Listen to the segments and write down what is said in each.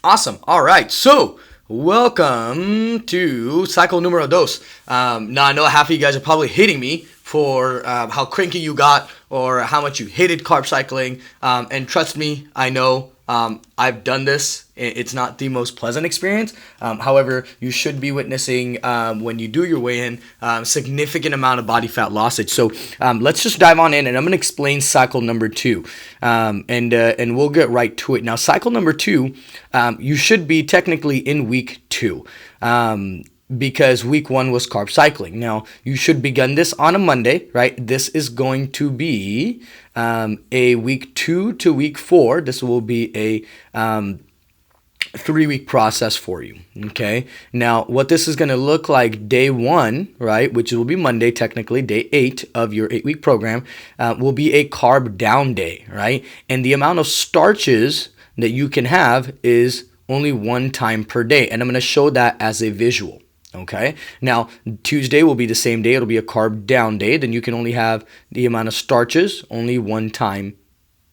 Awesome. All right. So, welcome to cycle numero dos. Now, I know half of you guys are probably hating me for how cranky you got or how much you hated carb cycling. And trust me, I know I've done this. It's not the most pleasant experience. However, you should be witnessing when you do your weigh-in significant amount of body fat lossage. So let's just dive on in, and I'm going to explain cycle number two, and we'll get right to it. Now, cycle number two, you should be technically in week two. Because week one was carb cycling. Now, you should begin this on a Monday, right? This is going to be a week 2 to week 4. This will be a 3-week process for you. Okay. Now, what this is going to look like day one, right, which will be Monday, technically, day 8 of your 8-week program, will be a carb down day, right? And the amount of starches that you can have is only one time per day. And I'm going to show that as a visual. Okay. Now, Tuesday will be the same day. It'll be a carb down day. Then you can only have the amount of starches only one time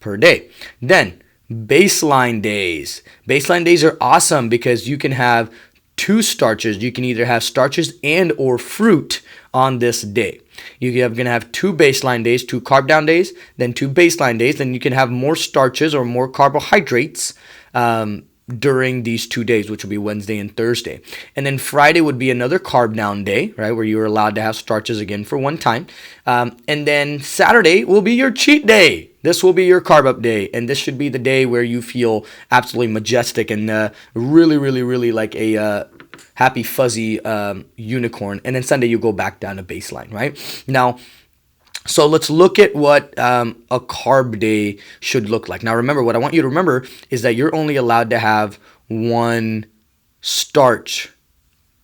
per day. Then, baseline days. Baseline days are awesome because you can have two starches. You can either have starches and or fruit on this day. You're going to have two baseline days, two carb down days, then two baseline days. Then you can have more starches or more carbohydrates during these 2 days, which will be Wednesday and Thursday. And then Friday would be another carb down day, right, where you're allowed to have starches again for one time. And then Saturday will be your cheat day. This will be your carb up day. And this should be the day where you feel absolutely majestic and really, really, really like a happy, fuzzy unicorn. And then Sunday you go back down to baseline, right? Now, so let's look at what a carb day should look like. Now, remember, what I want you to remember is that you're only allowed to have one starch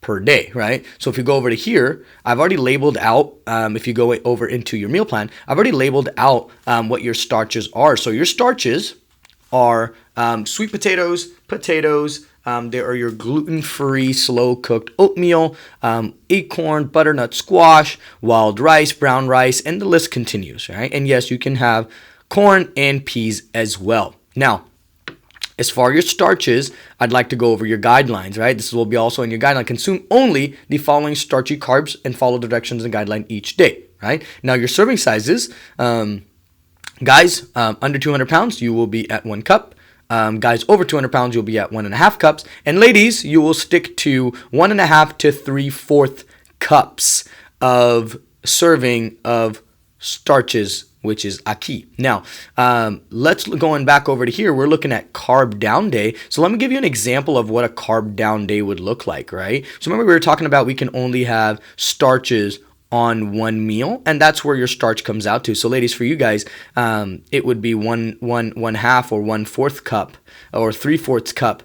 per day, right? So if you go over to here, I've already labeled out, if you go over into your meal plan, I've already labeled out what your starches are. So your starches are sweet potatoes, there are your gluten-free, slow-cooked oatmeal, acorn, butternut squash, wild rice, brown rice, and the list continues, right? And yes, you can have corn and peas as well. Now, as far as your starches, I'd like to go over your guidelines, right? This will be also in your guideline. Consume only the following starchy carbs and follow the directions and guideline each day, right? Now, your serving sizes, guys, under 200 pounds, you will be at 1 cup. Guys over 200 pounds, you'll be at 1.5 cups. And ladies, you will stick to 1.5 to 3/4 cups of serving of starches, which is aki. Now, let's going back over to here. We're looking at carb down day. So let me give you an example of what a carb down day would look like, right? So remember we were talking about we can only have starches on one meal, and that's where your starch comes out to. So ladies, for you guys, it would be one half or 1/4 cup or 3/4 cup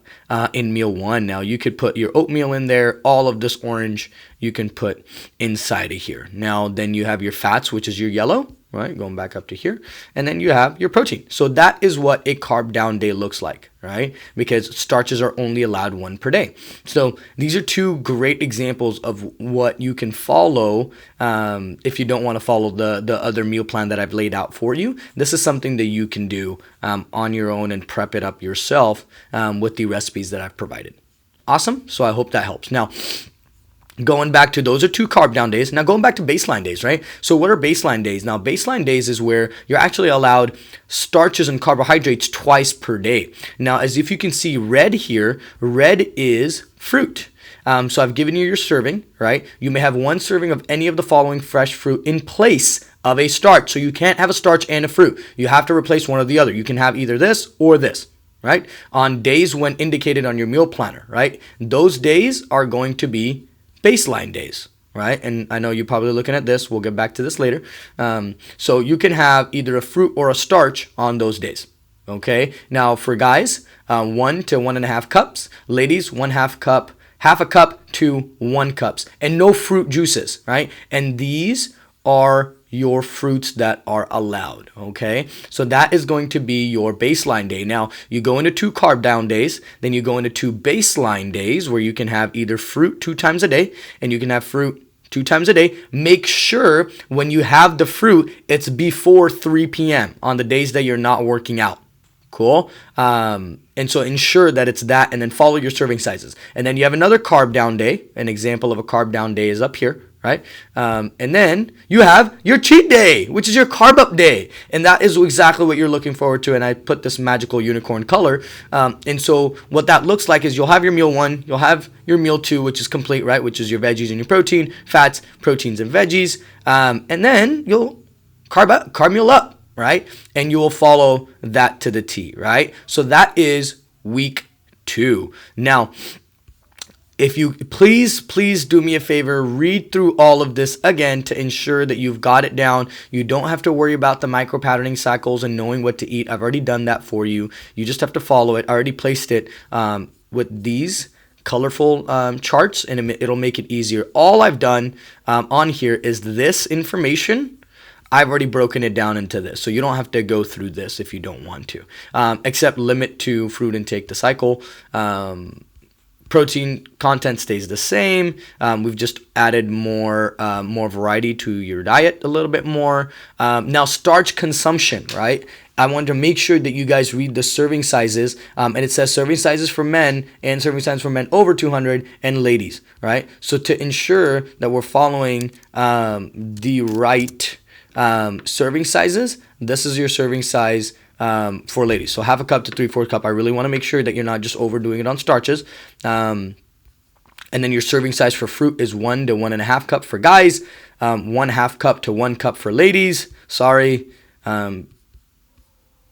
in meal one. Now you could put your oatmeal in there, all of this orange you can put inside of here. Now then you have your fats, which is your yellow, right? Going back up to here. And then you have your protein. So that is what a carb down day looks like, right? Because starches are only allowed one per day. So these are two great examples of what you can follow if you don't want to follow the other meal plan that I've laid out for you. This is something that you can do on your own and prep it up yourself with the recipes that I've provided. Awesome. So I hope that helps. Now, going back to those are two carb down days. Now going back to baseline days, right? So what are baseline days? Now baseline days is where you're actually allowed starches and carbohydrates twice per day. Now as if you can see red here, red is fruit. So I've given you your serving, right? You may have one serving of any of the following fresh fruit in place of a starch. So you can't have a starch and a fruit. You have to replace one or the other. You can have either this or this, right? On days when indicated on your meal planner, right? Those days are going to be baseline days, right? And I know you're probably looking at this. We'll get back to this later. So you can have either a fruit or a starch on those days. Okay. Now for guys, 1 to 1.5 cups. Ladies, 1/2 cup, half a cup to 1 cups, and no fruit juices, right? And these are your fruits that are allowed, okay? So that is going to be your baseline day. Now, you go into 2 carb down days, then you go into 2 baseline days where you can have either fruit 2 times a day, and you can have fruit 2 times a day. Make sure when you have the fruit, it's before 3 p.m. on the days that you're not working out. Cool. And so ensure that it's that, and then follow your serving sizes. And then you have another carb down day. An example of a carb down day is up here, right? And then you have your cheat day, which is your carb up day. And that is exactly what you're looking forward to. And I put this magical unicorn color. And so what that looks like is you'll have your meal 1, you'll have your meal 2, which is complete, right? Which is your veggies and your protein, fats, proteins, and veggies. And then you'll carb meal up, right? And you will follow that to the T, right? So that is week 2. Now, if you please do me a favor, read through all of this again to ensure that you've got it down. You don't have to worry about the micro patterning cycles and knowing what to eat. I've already done that for you. You just have to follow it. I already placed it with these colorful charts, and it'll make it easier. All I've done on here is this information. I've already broken it down into this, so you don't have to go through this if you don't want to, except limit to fruit intake, the cycle. Protein content stays the same. We've just added more variety to your diet a little bit more. Now, starch consumption, right? I wanted to make sure that you guys read the serving sizes, and it says serving sizes for men and serving sizes for men over 200 and ladies, right? So to ensure that we're following the right serving sizes, this is your serving size for ladies. So 1/2 cup to 3/4 cup. I really want to make sure that you're not just overdoing it on starches. And then your serving size for fruit is 1 to 1.5 cup for guys, 1/2 cup to 1 cup for ladies. Sorry,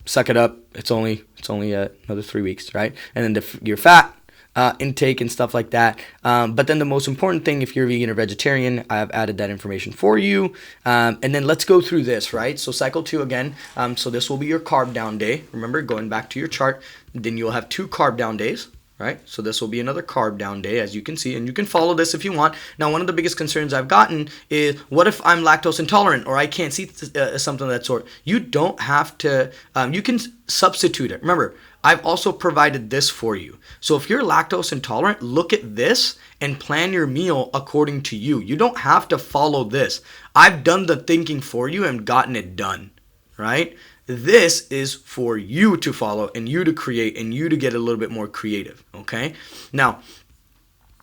suck it up. It's only another 3 weeks, right? And then your fat intake and stuff like that. But then the most important thing, if you're vegan or vegetarian, I've added that information for you. And then let's go through this, right? So cycle 2 again. So this will be your carb down day. Remember, going back to your chart, then you'll have 2 carb down days, right? So this will be another carb down day, as you can see, and you can follow this if you want. Now, one of the biggest concerns I've gotten is, what if I'm lactose intolerant or I can't see something of that sort? You don't have to, you can substitute it. Remember, I've also provided this for you. So if you're lactose intolerant, look at this and plan your meal according to you. You don't have to follow this. I've done the thinking for you and gotten it done, right? This is for you to follow and you to create and you to get a little bit more creative, okay? Now,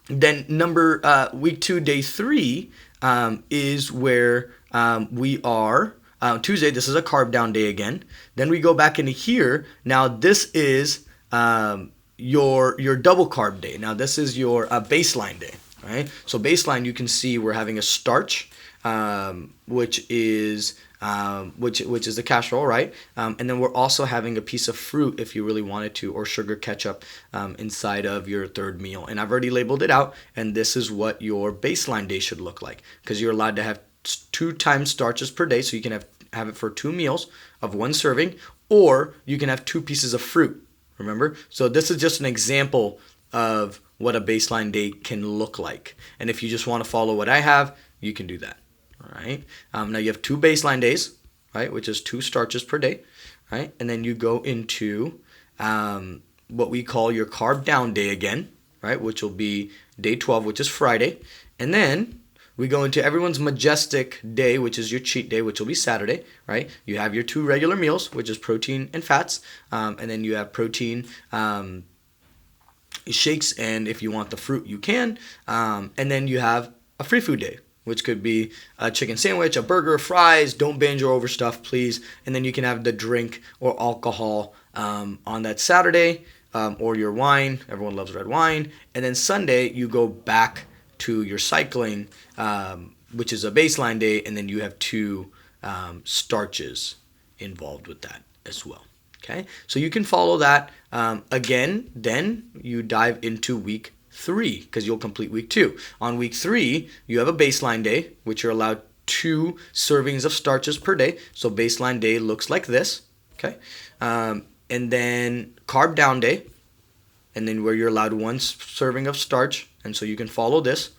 then week 2, day 3 is where we are. Tuesday, this is a carb down day again. Then we go back into here. Now this is your double carb day. Now this is your baseline day, right? So baseline, you can see we're having a starch, which is the casserole, right? And then we're also having a piece of fruit if you really wanted to, or sugar ketchup inside of your third meal. And I've already labeled it out, and this is what your baseline day should look like, because you're allowed to have 2 times starches per day, so you can have it for 2 meals of 1 serving, or you can have 2 pieces of fruit, remember? So this is just an example of what a baseline day can look like. And if you just want to follow what I have, you can do that, all right? Now you have 2 baseline days, right, which is 2 starches per day, right? And then you go into what we call your carb down day again, right, which will be day 12, which is Friday. And then we go into everyone's majestic day, which is your cheat day, which will be Saturday, right? You have your 2 regular meals, which is protein and fats, and then you have protein shakes, and if you want the fruit, you can. And then you have a free food day, which could be a chicken sandwich, a burger, fries. Don't binge or overstuff, please. And then you can have the drink or alcohol on that Saturday, or your wine. Everyone loves red wine. And then Sunday, you go back to your cycling, which is a baseline day, and then you have 2 starches involved with that as well. Okay, so you can follow that. Again, then you dive into week 3, because you'll complete week 2. On week 3, you have a baseline day, which you're allowed 2 servings of starches per day. So baseline day looks like this. Okay, and then carb down day, and then where you're allowed 1 serving of starch, and so you can follow this,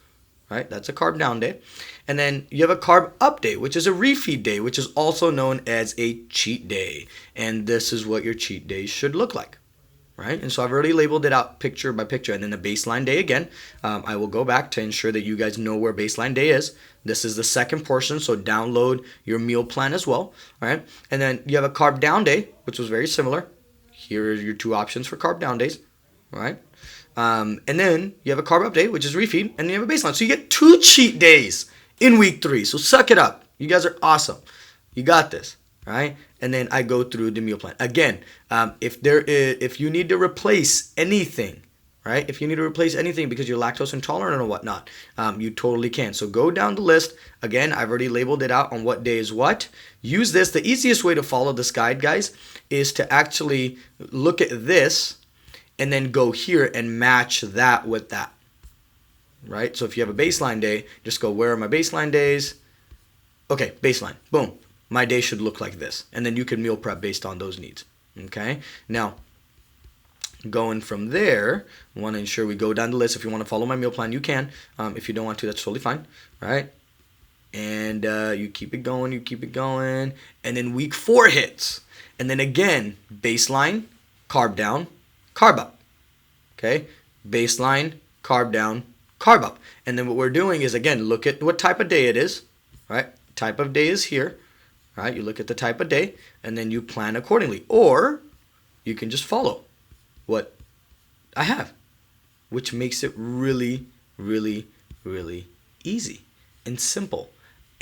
right? That's a carb down day. And then you have a carb up day, which is a refeed day, which is also known as a cheat day. And this is what your cheat days should look like, right? And so I've already labeled it out picture by picture. And then the baseline day again, I will go back to ensure that you guys know where baseline day is. This is the second portion, so download your meal plan as well, all right? And then you have a carb down day, which was very similar Here are your 2 options for carb down days, right? And then you have a carb up day, which is refeed, and then you have a baseline. So you get 2 cheat days in week 3. So suck it up. You guys are awesome. You got this, right? And then I go through the meal plan. Again, if you need to replace anything, right? If you need to replace anything because you're lactose intolerant or whatnot, you totally can. So go down the list. Again, I've already labeled it out on what day is what. Use this. The easiest way to follow this guide, guys, is to actually look at this and then go here and match that with that, right? So if you have a baseline day, just go, where are my baseline days? Okay, baseline. Boom. My day should look like this. And then you can meal prep based on those needs. Okay? Now, going from there, I want to ensure we go down the list. If you want to follow my meal plan, you can. If you don't want to, that's totally fine. Right? And you keep it going, And then week 4 hits. And then again, baseline, carb down, carb up. Okay? Baseline, carb down, carb up. And then what we're doing is, again, look at what type of day it is. Right? Type of day is here. Right? You look at the type of day, and then you plan accordingly. Or you can just follow what I have, which makes it really, really, really easy and simple.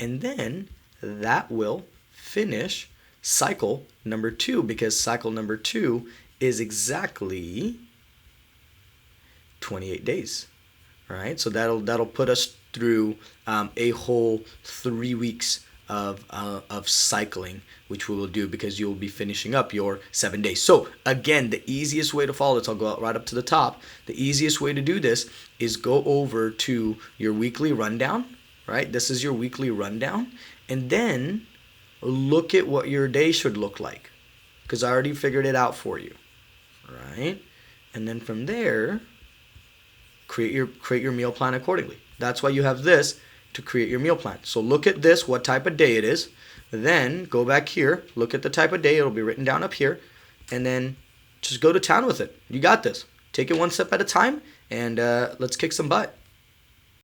And then that will finish cycle number 2, because cycle number 2 is exactly 28 days. All right, so that'll put us through a whole 3 weeks of cycling, which we will do, because you'll be finishing up your 7 days. So again, the easiest way to follow this, I'll go right up to the top. The easiest way to do this is go over to your weekly rundown, right? This is your weekly rundown. And then look at what your day should look like, because I already figured it out for you, right? And then from there, create your meal plan accordingly. That's why you have this, to create your meal plan. So look at this, what type of day it is. Then go back here, look at the type of day. It'll be written down up here. And then just go to town with it. You got this. Take it one step at a time, and let's kick some butt.